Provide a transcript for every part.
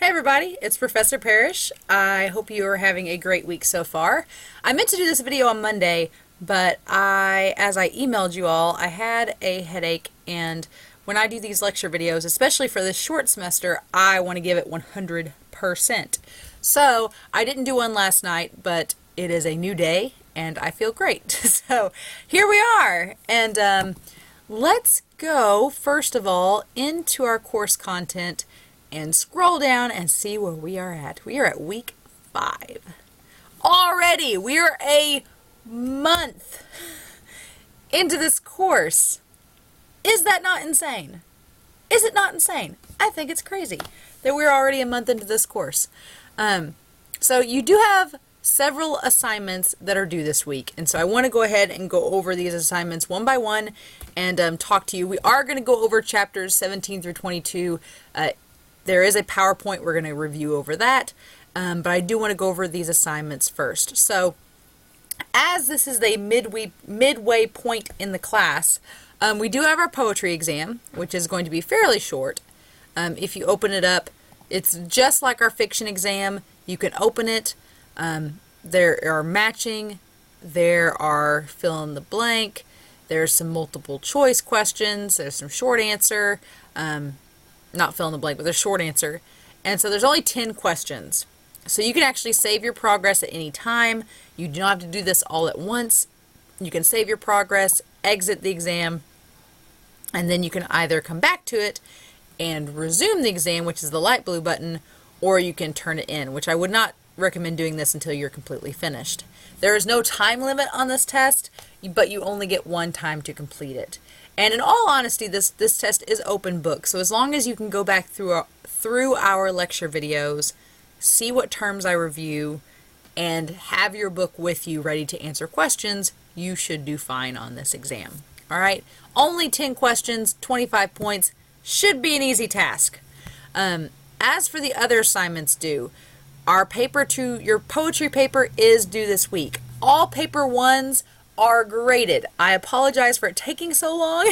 Hey everybody, it's Professor Parish. I hope you are having a great week so far. I meant to do this video on Monday, but as I emailed you all, I had a headache, and when I do these lecture videos, especially for this short semester, I want to give it 100%. So I didn't do one last night, but it is a new day, and I feel great. So here we are, and let's go, first of all, into our course content and scroll down and see where we are at. We are at week 5. Already, we are a month into this course. Is that not insane? Is it not insane? I think it's crazy that we're already a month into this course. So you do have several assignments that are due this week, and so I want to go ahead and go over these assignments one by one and talk to you. We are going to go over chapters 17 through 22. There is a PowerPoint we're going to review over that, but I do want to go over these assignments first. So as this is a midway point in the class, we do have our poetry exam, which is going to be fairly short. If you open it up, it's just like our fiction exam. You can open it. There are matching, there are fill in the blank, there's some multiple choice questions, there's some short answer, not fill in the blank, but there's short answer. And so there's only 10 questions. So you can actually save your progress at any time. You do not have to do this all at once. You can save your progress, exit the exam, and then you can either come back to it and resume the exam, which is the light blue button, or you can turn it in, which I would not recommend doing this until you're completely finished. There is no time limit on this test, but you only get one time to complete it. And in all honesty, this test is open book. So as long as you can go back through our lecture videos, see what terms I review, and have your book with you ready to answer questions, you should do fine on this exam. All right? Only 10 questions, 25 points, should be an easy task. As for the other assignments due, your poetry paper is due this week. All paper 1s are graded. I apologize for it taking so long,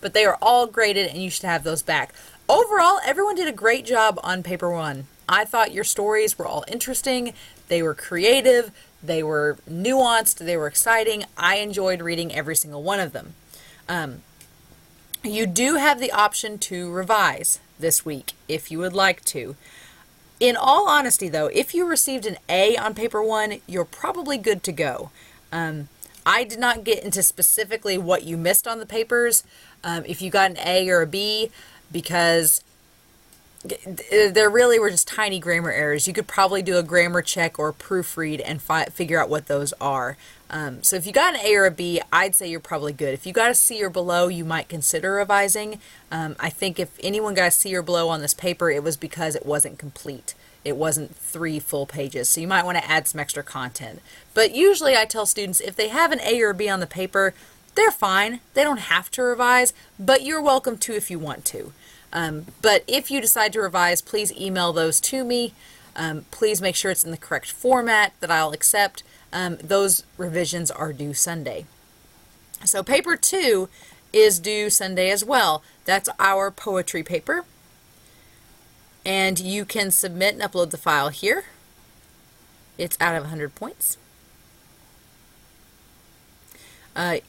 but they are all graded and you should have those back. Overall, everyone did a great job on paper 1. I thought your stories were all interesting. They were creative. They were nuanced. They were exciting. I enjoyed reading every single one of them. You do have the option to revise this week if you would like to. In all honesty, though, if you received an A on paper 1, you're probably good to go. I did not get into specifically what you missed on the papers, if you got an A or a B, because there really were just tiny grammar errors. You could probably do a grammar check or a proofread and figure out what those are. So if you got an A or a B, I'd say you're probably good. If you got a C or below, you might consider revising. I think if anyone got a C or below on this paper, it was because it wasn't complete. It wasn't 3 full pages, so you might want to add some extra content. But usually I tell students if they have an A or a B on the paper, they're fine. They don't have to revise, but you're welcome to if you want to. But if you decide to revise, please email those to me. Please make sure it's in the correct format that I'll accept. Those revisions are due Sunday. So paper 2 is due Sunday as well. That's our poetry paper. And you can submit and upload the file here. It's out of 100 points.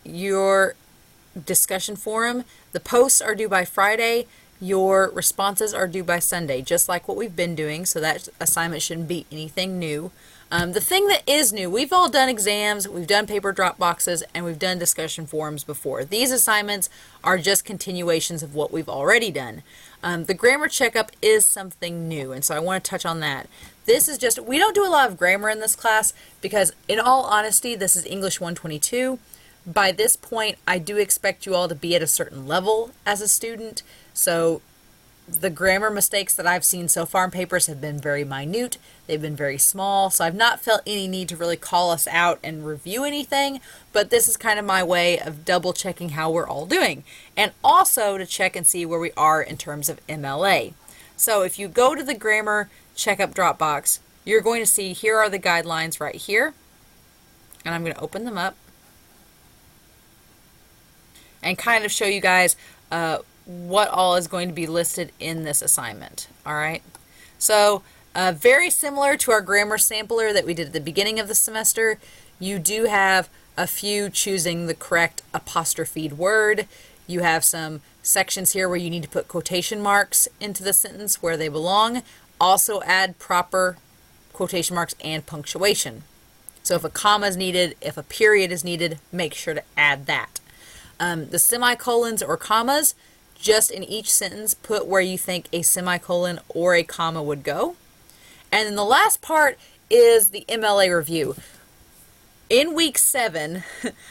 Your discussion forum, the posts are due by Friday. Your responses are due by Sunday, just like what we've been doing, so that assignment shouldn't be anything new. The thing that is new, we've all done exams, we've done paper drop boxes, and we've done discussion forums before. These assignments are just continuations of what we've already done. The grammar checkup is something new, and so I want to touch on that. This is just, we don't do a lot of grammar in this class because, in all honesty, this is English 122. By this point, I do expect you all to be at a certain level as a student, so the grammar mistakes that I've seen so far in papers have been very minute. They've been very small, so I've not felt any need to really call us out and review anything, but this is kind of my way of double checking how we're all doing, and also to check and see where we are in terms of MLA. So if you go to the grammar checkup Dropbox, you're going to see here are the guidelines right here, and I'm going to open them up and kind of show you guys what all is going to be listed in this assignment. All right. So very similar to our grammar sampler that we did at the beginning of the semester, you do have a few choosing the correct apostrophed word. You have some sections here where you need to put quotation marks into the sentence where they belong. Also add proper quotation marks and punctuation. So if a comma is needed, if a period is needed, make sure to add that. The semicolons or commas, just in each sentence, put where you think a semicolon or a comma would go. And then the last part is the MLA review. In week 7,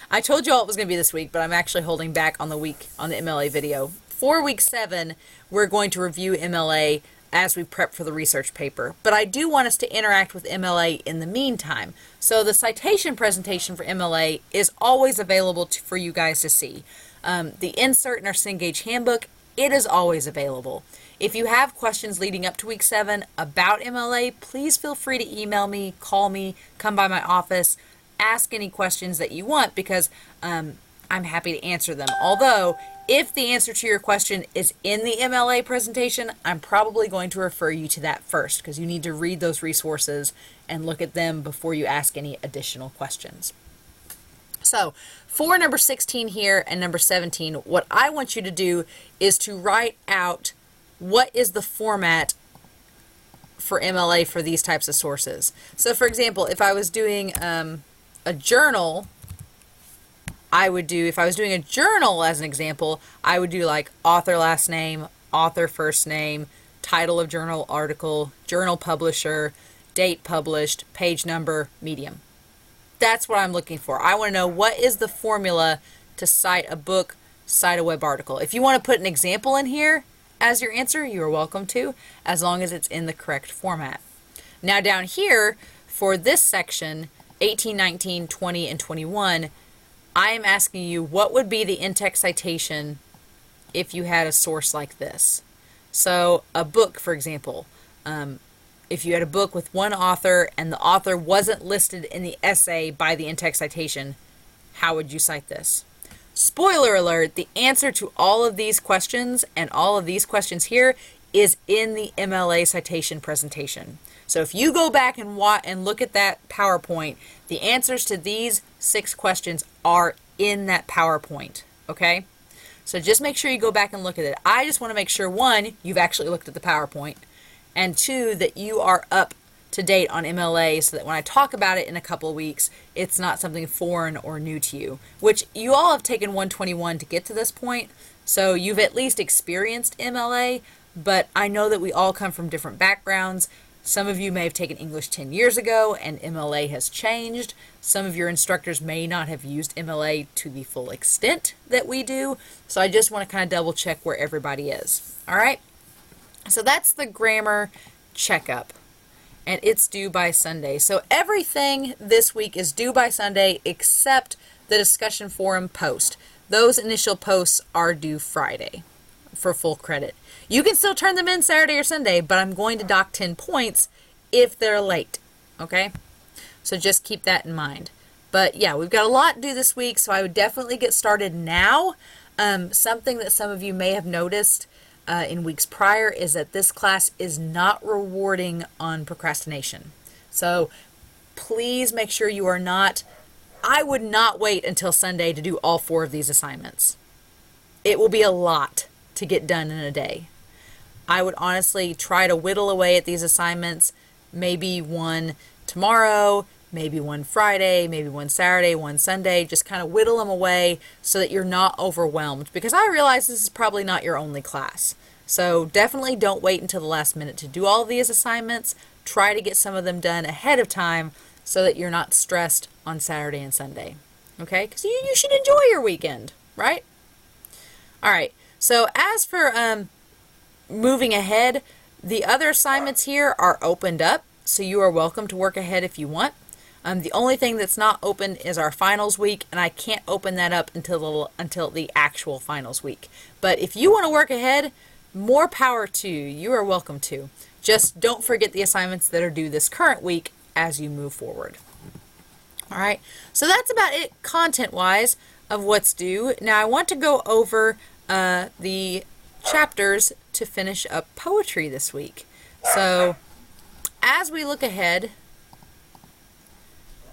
I told you all it was going to be this week, but I'm actually holding back on the MLA video. For week 7, we're going to review MLA as we prep for the research paper. But I do want us to interact with MLA in the meantime. So the citation presentation for MLA is always available for you guys to see. The insert in our Cengage handbook, it is always available. If you have questions leading up to week 7 about MLA, please feel free to email me, call me, come by my office, ask any questions that you want, because I'm happy to answer them. Although, if the answer to your question is in the MLA presentation, I'm probably going to refer you to that first, because you need to read those resources and look at them before you ask any additional questions. So, for number 16 here and number 17, what I want you to do is to write out what is the format for MLA for these types of sources. So, for example, if I was doing a journal, if I was doing a journal as an example, I would do like author last name, author first name, title of journal article, journal publisher, date published, page number, medium. That's what I'm looking for. I want to know what is the formula to cite a book, cite a web article. If you want to put an example in here as your answer, you are welcome to, as long as it's in the correct format. Now down here, for this section, 18, 19, 20, and 21, I am asking you what would be the in-text citation if you had a source like this. So a book, for example, if you had a book with one author and the author wasn't listed in the essay by the in-text citation, how would you cite this? Spoiler alert, the answer to all of these questions and all of these questions here is in the MLA citation presentation. So if you go back and look at that PowerPoint, the answers to these 6 questions are in that PowerPoint, okay? So just make sure you go back and look at it. I just want to make sure, 1, you've actually looked at the PowerPoint, and 2, that you are up to date on MLA so that when I talk about it in a couple of weeks, it's not something foreign or new to you, which you all have taken 121 to get to this point, so you've at least experienced MLA, but I know that we all come from different backgrounds. Some of you may have taken English 10 years ago and MLA has changed. Some of your instructors may not have used MLA to the full extent that we do. So I just want to kind of double check where everybody is. All right. So that's the grammar checkup, and it's due by Sunday. So everything this week is due by Sunday except the discussion forum post. Those initial posts are due Friday for full credit. You can still turn them in Saturday or Sunday, but I'm going to dock 10 points if they're late, okay? So just keep that in mind. But yeah, we've got a lot to do this week, so I would definitely get started now. Something that some of you may have noticed in weeks prior is that this class is not rewarding on procrastination. So please make sure you are not. I would not wait until Sunday to do all 4 of these assignments. It will be a lot to get done in a day. I would honestly try to whittle away at these assignments, maybe one tomorrow, maybe one Friday, maybe one Saturday, one Sunday, just kind of whittle them away so that you're not overwhelmed, because I realize this is probably not your only class. So definitely don't wait until the last minute to do all of these assignments. Try to get some of them done ahead of time so that you're not stressed on Saturday and Sunday. Okay? Because you should enjoy your weekend, right? All right. So as for moving ahead, the other assignments here are opened up, so you are welcome to work ahead if you want. The only thing that's not open is our finals week, and I can't open that up until the actual finals week. But if you want to work ahead, more power to you. You are welcome to. Just don't forget the assignments that are due this current week as you move forward. All right, so that's about it content-wise of what's due. Now I want to go over the chapters to finish up poetry this week. So as we look ahead,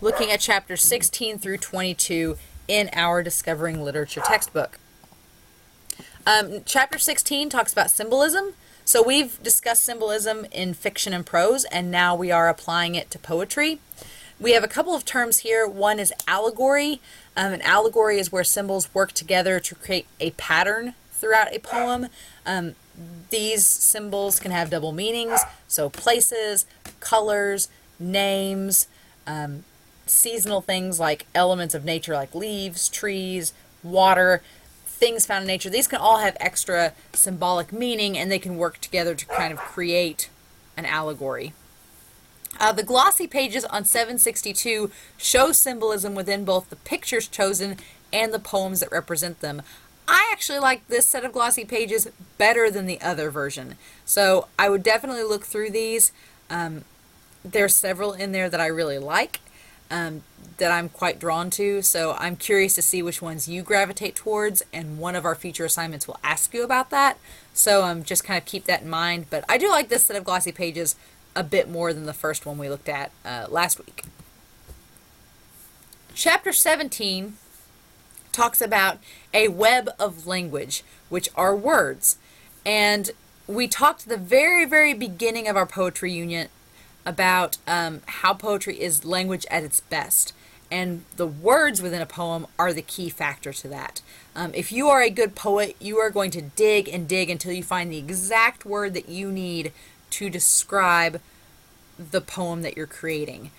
looking at chapters 16 through 22 in our Discovering Literature textbook. Chapter 16 talks about symbolism. So we've discussed symbolism in fiction and prose, and now we are applying it to poetry. We have a couple of terms here. One is allegory. An allegory is where symbols work together to create a pattern throughout a poem. These symbols can have double meanings, so places, colors, names, seasonal things like elements of nature like leaves, trees, water, things found in nature. These can all have extra symbolic meaning, and they can work together to kind of create an allegory. The glossy pages on 762 show symbolism within both the pictures chosen and the poems that represent them. I actually like this set of glossy pages better than the other version, so I would definitely look through these. There's several in there that I really like, that I'm quite drawn to, so I'm curious to see which ones you gravitate towards, and one of our future assignments will ask you about that, so just kind of keep that in mind. But I do like this set of glossy pages a bit more than the first one we looked at last week. Chapter 17 talks about a web of language, which are words. And we talked at the very, very beginning of our poetry unit about how poetry is language at its best. And the words within a poem are the key factor to that. If you are a good poet, you are going to dig and dig until you find the exact word that you need to describe the poem that you're creating.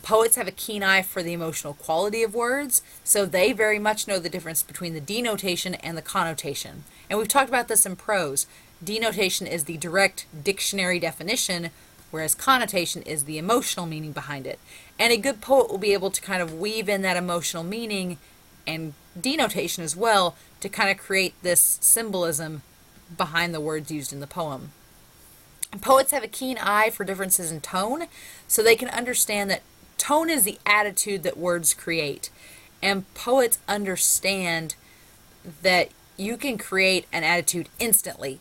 Poets have a keen eye for the emotional quality of words, so they very much know the difference between the denotation and the connotation. And we've talked about this in prose. Denotation is the direct dictionary definition, whereas connotation is the emotional meaning behind it. And a good poet will be able to kind of weave in that emotional meaning and denotation as well to kind of create this symbolism behind the words used in the poem. Poets have a keen eye for differences in tone, so they can understand that tone is the attitude that words create. And poets understand that you can create an attitude instantly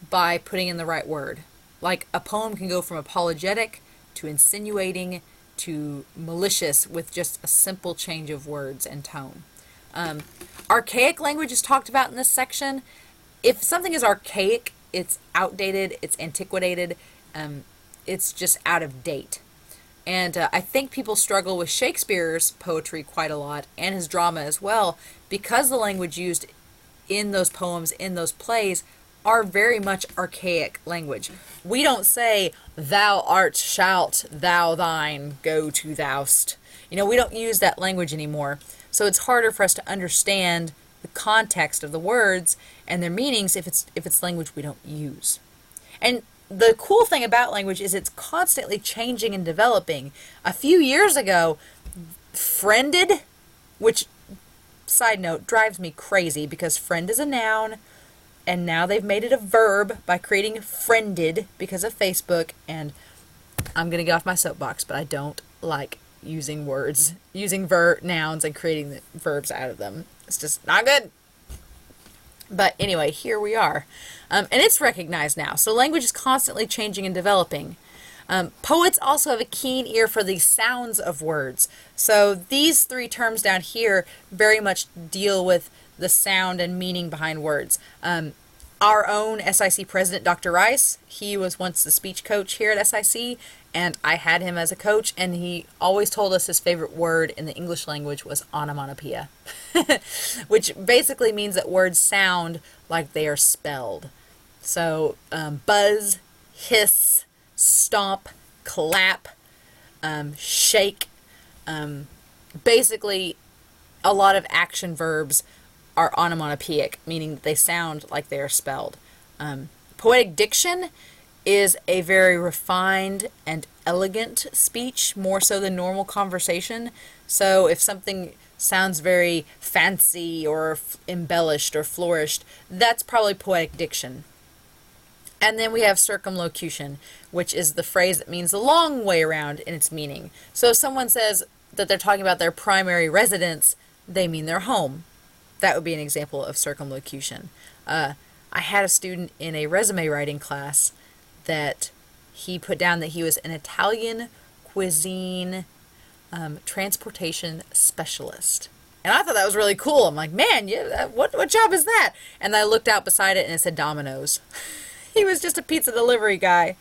by putting in the right word. Like a poem can go from apologetic to insinuating to malicious with just a simple change of words and tone. Archaic language is talked about in this section. If something is archaic, it's outdated, it's antiquated, it's just out of date. And I think people struggle with Shakespeare's poetry quite a lot, and his drama as well, because the language used in those poems, in those plays, are very much archaic language. We don't say, thou art shalt, thou thine, go to thou'st. We don't use that language anymore. So it's harder for us to understand the context of the words and their meanings if it's language we don't use. And the cool thing about language is it's constantly changing and developing. A few years ago, friended, which, side note, drives me crazy because friend is a noun, and now they've made it a verb by creating friended because of Facebook, and I'm going to get off my soapbox, but I don't like using words, using nouns and creating the verbs out of them. It's just not good. But anyway, here we are. And it's recognized now. So language is constantly changing and developing. Poets also have a keen ear for the sounds of words. So these three terms down here very much deal with the sound and meaning behind words. Our own SIC president, Dr. Rice, he was once the speech coach here at SIC, and I had him as a coach, and he always told us his favorite word in the English language was onomatopoeia, which basically means that words sound like they are spelled. So buzz, hiss, stomp, clap, shake, basically a lot of action verbs are onomatopoeic, meaning that they sound like they are spelled. Poetic diction is a very refined and elegant speech, more so than normal conversation. So if something sounds very fancy or embellished or flourished, that's probably poetic diction. And then we have circumlocution, which is the phrase that means the long way around in its meaning. So if someone says that they're talking about their primary residence, they mean their home. That would be an example of circumlocution. I had a student in a resume writing class that he put down that he was an Italian cuisine transportation specialist. And I thought that was really cool. I'm like, man, yeah, what job is that? And I looked out beside it and it said Domino's. He was just a pizza delivery guy.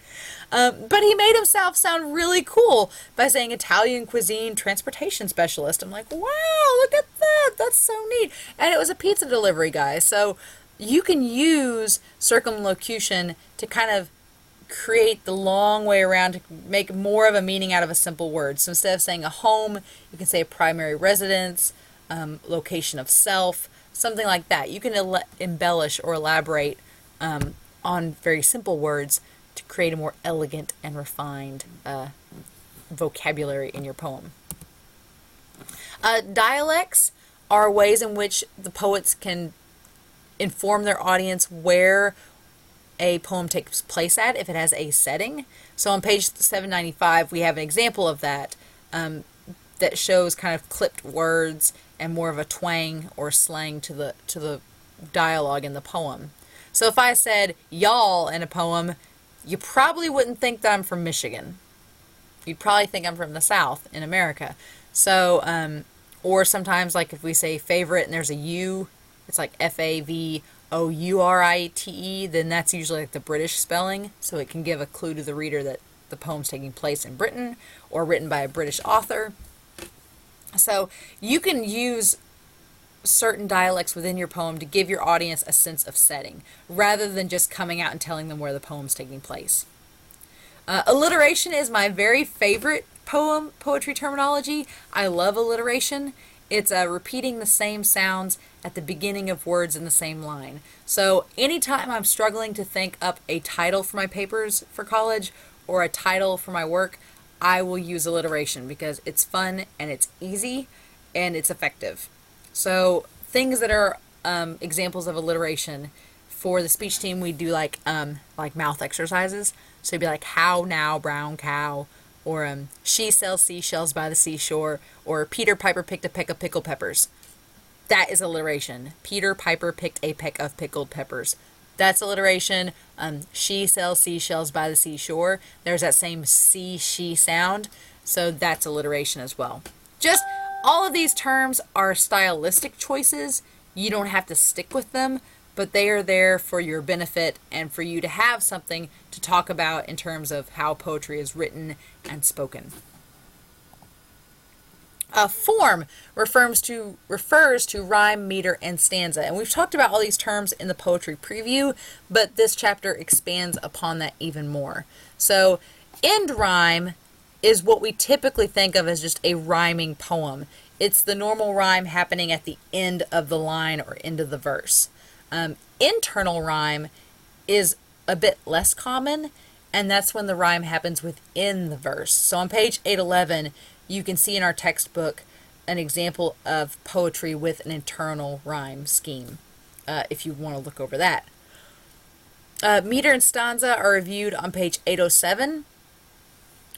But he made himself sound really cool by saying Italian cuisine transportation specialist. I'm like, wow, look at that. That's so neat. And it was a pizza delivery guy. So you can use circumlocution to kind of create the long way around to make more of a meaning out of a simple word. So instead of saying a home, you can say a primary residence, location of self, something like that. You can embellish or elaborate on very simple words to create a more elegant and refined vocabulary in your poem. Dialects are ways in which the poets can inform their audience where a poem takes place at if it has a setting. So on page 795 we have an example of that that shows kind of clipped words and more of a twang or slang to the dialogue in the poem. So if I said y'all in a poem, you probably wouldn't think that I'm from Michigan. You'd probably think I'm from the South in America. So, or sometimes like if we say favorite and there's a U, it's like Favourite, then that's usually like the British spelling. So it can give a clue to the reader that the poem's taking place in Britain or written by a British author. So you can use certain dialects within your poem to give your audience a sense of setting, rather than just coming out and telling them where the poem's taking place. Alliteration is my very favorite poetry terminology. I love alliteration. It's repeating the same sounds at the beginning of words in the same line. So anytime I'm struggling to think up a title for my papers for college or a title for my work, I will use alliteration because it's fun and it's easy and it's effective. So things that are examples of alliteration for the speech team, we do like mouth exercises. So it'd be like how now brown cow, or she sells seashells by the seashore, or Peter Piper picked a peck of pickled peppers. That is alliteration. Peter Piper picked a peck of pickled peppers. That's alliteration. She sells seashells by the seashore. There's that same she sound. So that's alliteration as well. Just all of these terms are stylistic choices. You don't have to stick with them, but they are there for your benefit and for you to have something to talk about in terms of how poetry is written and spoken. Form refers to rhyme, meter, and stanza. And we've talked about all these terms in the poetry preview, but this chapter expands upon that even more. So end rhyme is what we typically think of as just a rhyming poem. It's the normal rhyme happening at the end of the line or end of the verse. Internal rhyme is a bit less common, and that's when the rhyme happens within the verse. So on page 811, you can see in our textbook an example of poetry with an internal rhyme scheme, if you want to look over that. Meter and stanza are reviewed on page 807.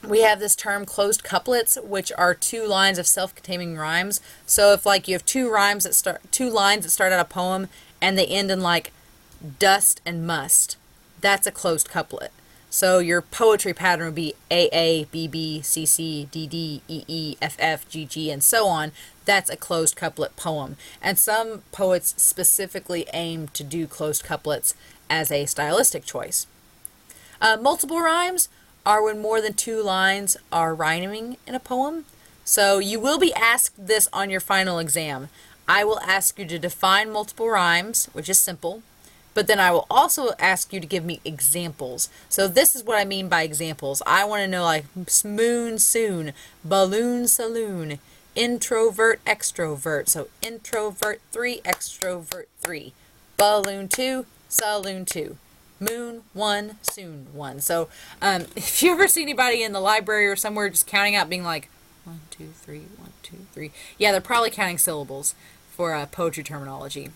We have this term closed couplets, which are two lines of self-containing rhymes. So if like you have two lines that start out a poem and they end in like dust and must, that's a closed couplet. So your poetry pattern would be AA, BB, CC, DD, EE, FF, GG, and so on. That's a closed couplet poem. And some poets specifically aim to do closed couplets as a stylistic choice. Multiple rhymes are when more than two lines are rhyming in a poem. So you will be asked this on your final exam. I will ask you to define multiple rhymes, which is simple, but then I will also ask you to give me examples. So this is what I mean by examples. I want to know like moon soon, balloon saloon, introvert extrovert. So introvert 3, extrovert 3, balloon 2, saloon 2. Moon 1, soon 1. So if you ever see anybody in the library or somewhere just counting out being like 1, 2, 3, 1, 2, 3. Yeah, they're probably counting syllables for poetry terminology.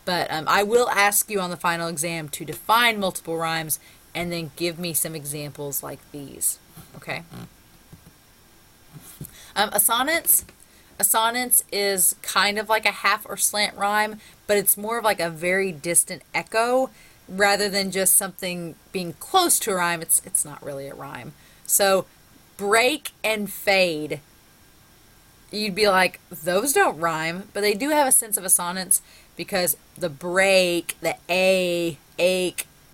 But I will ask you on the final exam to define multiple rhymes and then give me some examples like these. Okay? Assonance. Assonance is kind of like a half or slant rhyme, but it's more of like a very distant echo rather than just something being close to a rhyme. It's not really a rhyme. So break and fade, you'd be like, those don't rhyme, but they do have a sense of assonance because the break, the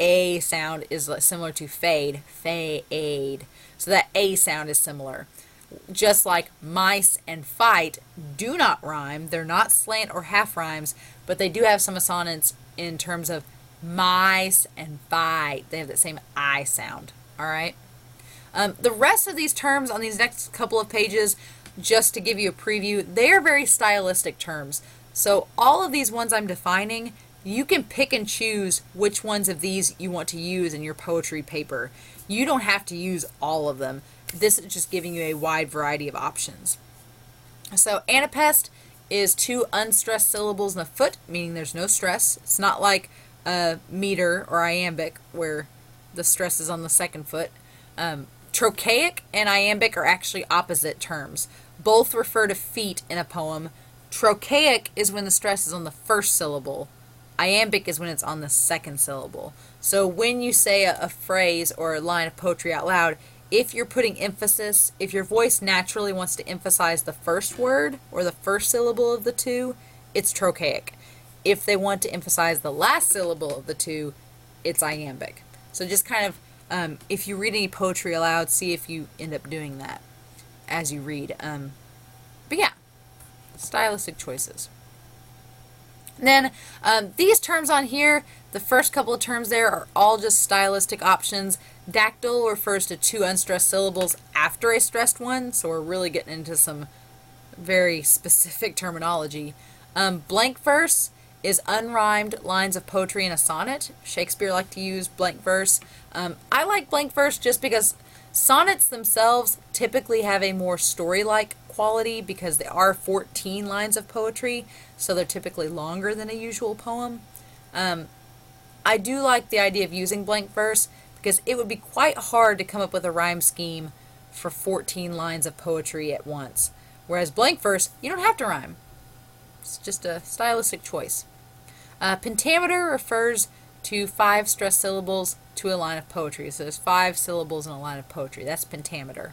a sound is similar to fade, fade. So that a sound is similar. Just like mice and fight do not rhyme. They're not slant or half rhymes, but they do have some assonance in terms of mice and fight. They have that same I sound. All right. The rest of these terms on these next couple of pages, just to give you a preview, they are very stylistic terms. So all of these ones I'm defining, you can pick and choose which ones of these you want to use in your poetry paper. You don't have to use all of them. This is just giving you a wide variety of options. So anapest is 2 unstressed syllables in the foot, meaning there's no stress. It's not like a meter or iambic where the stress is on the second foot. Trochaic and iambic are actually opposite terms. Both refer to feet in a poem. Trochaic is when the stress is on the first syllable. Iambic is when it's on the second syllable. So when you say a phrase or a line of poetry out loud, if you're putting emphasis, if your voice naturally wants to emphasize the first word or the first syllable of the two, it's trochaic. If they want to emphasize the last syllable of the two, it's iambic. So just kind of, if you read any poetry aloud, see if you end up doing that as you read. But yeah, stylistic choices. Then these terms on here, the first couple of terms there are all just stylistic options. Dactyl refers to 2 unstressed syllables after a stressed one, so we're really getting into some very specific terminology. Blank verse is unrhymed lines of poetry in a sonnet. Shakespeare liked to use blank verse. I like blank verse just because sonnets themselves typically have a more story-like quality because they are 14 lines of poetry, so they're typically longer than a usual poem. I do like the idea of using blank verse because it would be quite hard to come up with a rhyme scheme for 14 lines of poetry at once. Whereas blank verse, you don't have to rhyme. It's just a stylistic choice. Pentameter refers to 5 stressed syllables to a line of poetry. So there's 5 syllables in a line of poetry. That's pentameter.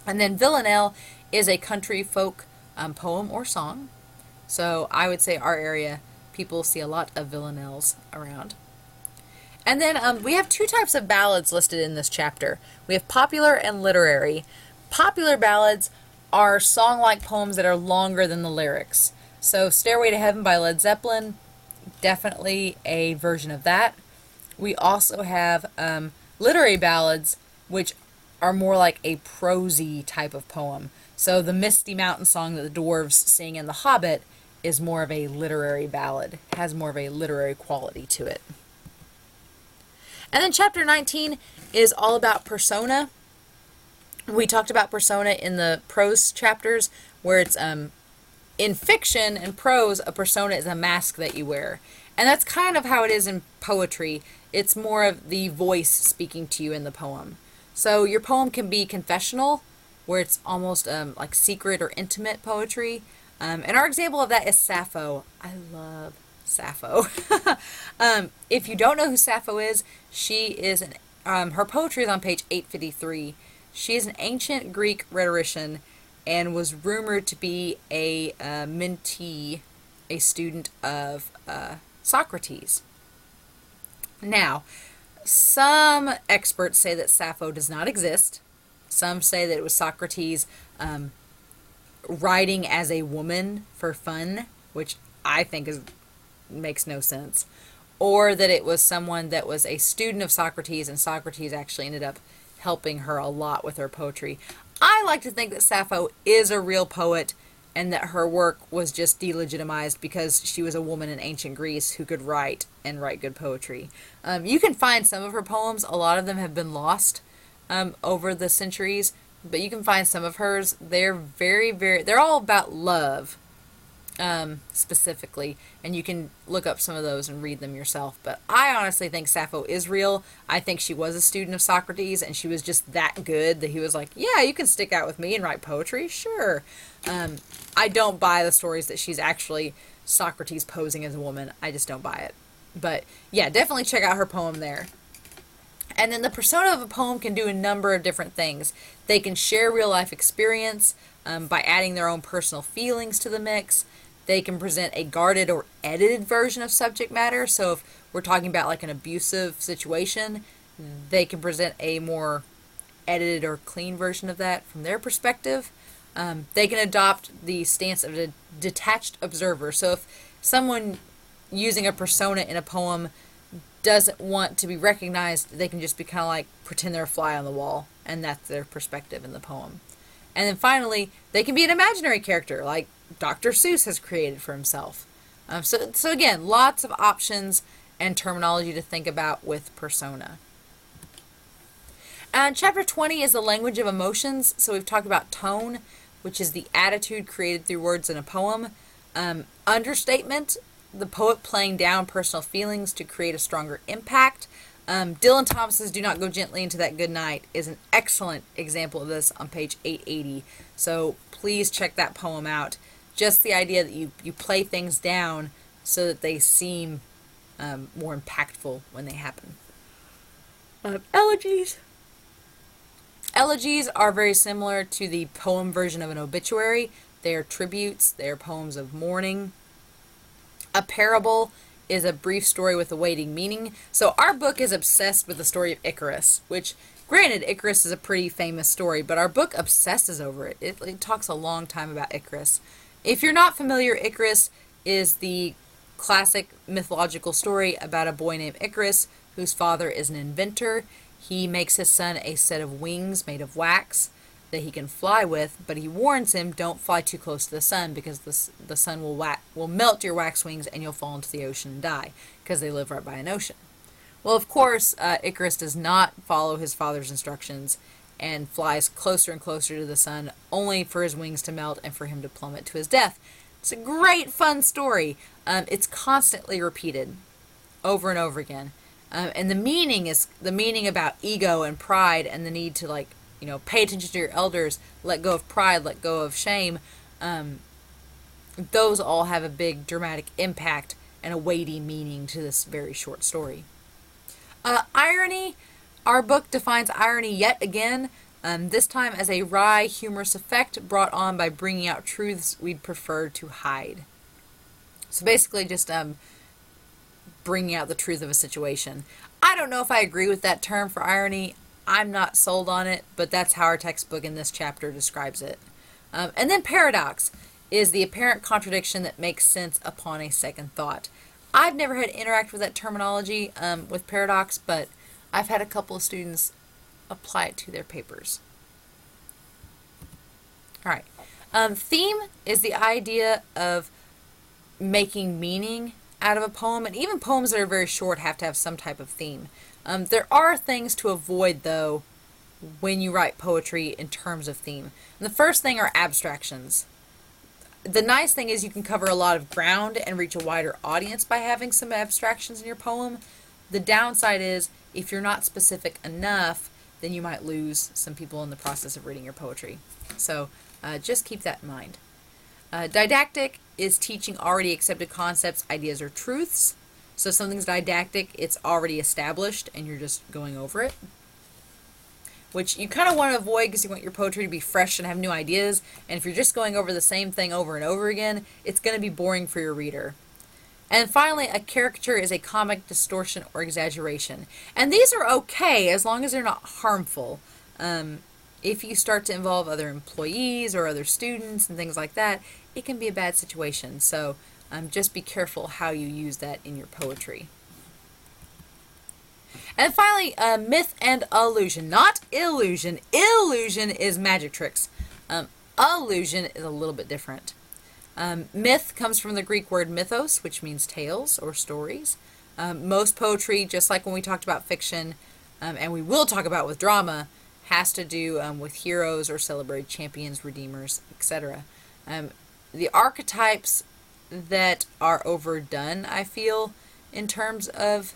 And then villanelle is a country folk poem or song. So I would say our area, people see a lot of villanelles around. And then we have 2 types of ballads listed in this chapter. We have popular and literary. Popular ballads are song-like poems that are longer than the lyrics. So Stairway to Heaven by Led Zeppelin, definitely a version of that. We also have literary ballads, which are more like a prosy type of poem. So the Misty Mountain song that the dwarves sing in The Hobbit is more of a literary ballad, has more of a literary quality to it. And then chapter 19 is all about persona. We talked about persona in the prose chapters, where it's in fiction and prose, a persona is a mask that you wear. And that's kind of how it is in poetry. It's more of the voice speaking to you in the poem. So your poem can be confessional, where it's almost like secret or intimate poetry. And our example of that is Sappho. I love Sappho. If you don't know who Sappho is, she is her poetry is on page 853. She is an ancient Greek rhetorician and was rumored to be a mentee, a student of Socrates. Now, some experts say that Sappho does not exist. Some say that it was Socrates writing as a woman for fun, which I think makes no sense. Or that it was someone that was a student of Socrates, and Socrates actually ended up helping her a lot with her poetry. I like to think that Sappho is a real poet and that her work was just delegitimized because she was a woman in ancient Greece who could write and write good poetry. You can find some of her poems. A lot of them have been lost over the centuries, but you can find some of hers. They're they're all about love, specifically, and you can look up some of those and read them yourself. But I honestly think Sappho is real. I think she was a student of Socrates, and she was just that good that he was like, yeah, you can stick out with me and write poetry, sure. I don't buy the stories that she's actually Socrates posing as a woman. I just don't buy it. But yeah, definitely check out her poem there. And then the persona of a poem can do a number of different things. They can share real life experience by adding their own personal feelings to the mix. They can present a guarded or edited version of subject matter. So if we're talking about like an abusive situation, they can present a more edited or clean version of that from their perspective. They can adopt the stance of a detached observer. So if someone using a persona in a poem doesn't want to be recognized, they can just be kind of like pretend they're a fly on the wall, and that's their perspective in the poem. And then finally, they can be an imaginary character, like Dr. Seuss has created for himself. So again, lots of options and terminology to think about with persona. And chapter 20 is the language of emotions. So we've talked about tone, which is the attitude created through words in a poem. Understatement, the poet playing down personal feelings to create a stronger impact. Dylan Thomas's Do Not Go Gently Into That Good Night is an excellent example of this on page 880. So please check that poem out. Just the idea that you play things down so that they seem more impactful when they happen. Elegies. Elegies are very similar to the poem version of an obituary. They are tributes. They are poems of mourning. A parable is a brief story with a waiting meaning. So our book is obsessed with the story of Icarus, which, granted, Icarus is a pretty famous story, but our book obsesses over it. It talks a long time about Icarus. If you're not familiar, Icarus is the classic mythological story about a boy named Icarus whose father is an inventor. He makes his son a set of wings made of wax that he can fly with, but he warns him, don't fly too close to the sun because the sun will melt your wax wings and you'll fall into the ocean and die because they live right by an ocean. Well, of course, Icarus does not follow his father's instructions and flies closer and closer to the sun, only for his wings to melt and for him to plummet to his death. It's a great, fun story. It's constantly repeated over and over again. And the meaning about ego and pride and the need to pay attention to your elders, let go of pride, let go of shame. Those all have a big dramatic impact and a weighty meaning to this very short story. Irony. Our book defines irony yet again, this time as a wry, humorous effect brought on by bringing out truths we'd prefer to hide. So basically just bringing out the truth of a situation. I don't know if I agree with that term for irony. I'm not sold on it, but that's how our textbook in this chapter describes it. And then paradox is the apparent contradiction that makes sense upon a second thought. I've never had to interact with that terminology with paradox, but I've had a couple of students apply it to their papers. All right. Theme is the idea of making meaning out of a poem, and even poems that are very short have to have some type of theme. There are things to avoid, though, when you write poetry in terms of theme. And the first thing are abstractions. The nice thing is you can cover a lot of ground and reach a wider audience by having some abstractions in your poem. The downside is if you're not specific enough, then you might lose some people in the process of reading your poetry. So just keep that in mind. Didactic is teaching already accepted concepts, ideas, or truths. So if something's didactic, it's already established and you're just going over it. Which you kind of want to avoid because you want your poetry to be fresh and have new ideas. And if you're just going over the same thing over and over again, it's going to be boring for your reader. And finally, a caricature is a comic distortion or exaggeration. And these are okay as long as they're not harmful. If you start to involve other employees or other students and things like that, it can be a bad situation. So just be careful how you use that in your poetry. And finally, myth and illusion. Not illusion. Illusion is magic tricks. Illusion is a little bit different. Myth comes from the Greek word mythos, which means tales or stories. Most poetry, just like when we talked about fiction, and we will talk about with drama, has to do with heroes or celebrated champions, redeemers, etc. The archetypes that are overdone, I feel, in terms of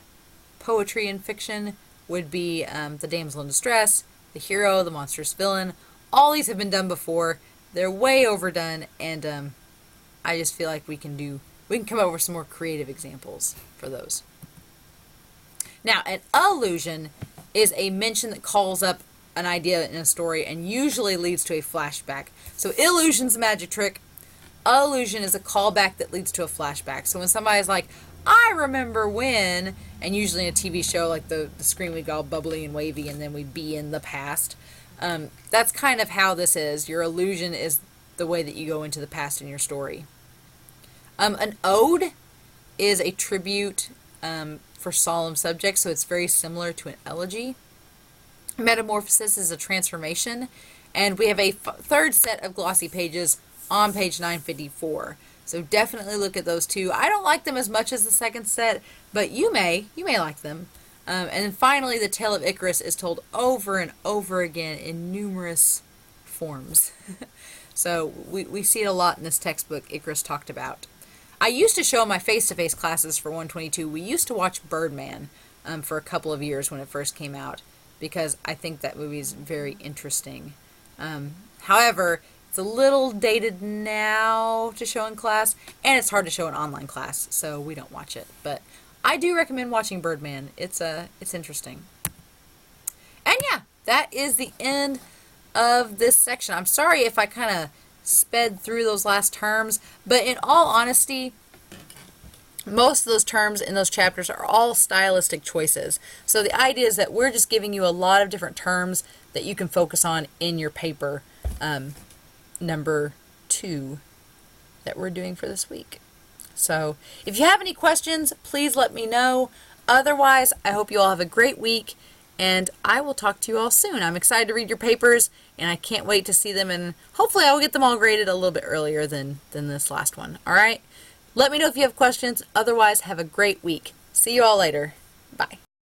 poetry and fiction would be the damsel in distress, the hero, the monstrous villain. All these have been done before. They're way overdone, and I just feel like we can come up with some more creative examples for those. Now, an allusion is a mention that calls up an idea in a story and usually leads to a flashback. So illusion's a magic trick. Allusion is a callback that leads to a flashback. So when somebody's like, I remember when, and usually in a TV show, like the screen would go all bubbly and wavy and then we'd be in the past. That's kind of how this is. Your allusion is the way that you go into the past in your story. An ode is a tribute for solemn subjects, so it's very similar to an elegy. Metamorphosis is a transformation, and we have a third set of glossy pages on page 954. So definitely look at those two. I don't like them as much as the second set, but you may like them. And then finally, the tale of Icarus is told over and over again in numerous forms. So we see it a lot in this textbook Icarus talked about. I used to show in my face-to-face classes for 122, we used to watch Birdman for a couple of years when it first came out, because I think that movie is very interesting. However, it's a little dated now to show in class, and it's hard to show in online class, so we don't watch it. But I do recommend watching Birdman. It's interesting. And yeah, that is the end of this section. I'm sorry if I kind of sped through those last terms, but in all honesty, most of those terms in those chapters are all stylistic choices. So the idea is that we're just giving you a lot of different terms that you can focus on in your paper number 2 that we're doing for this week. So if you have any questions, please let me know. Otherwise, I hope you all have a great week, and I will talk to you all soon. I'm excited to read your papers, and I can't wait to see them, and hopefully I will get them all graded a little bit earlier than this last one. All right? Let me know if you have questions. Otherwise, have a great week. See you all later. Bye.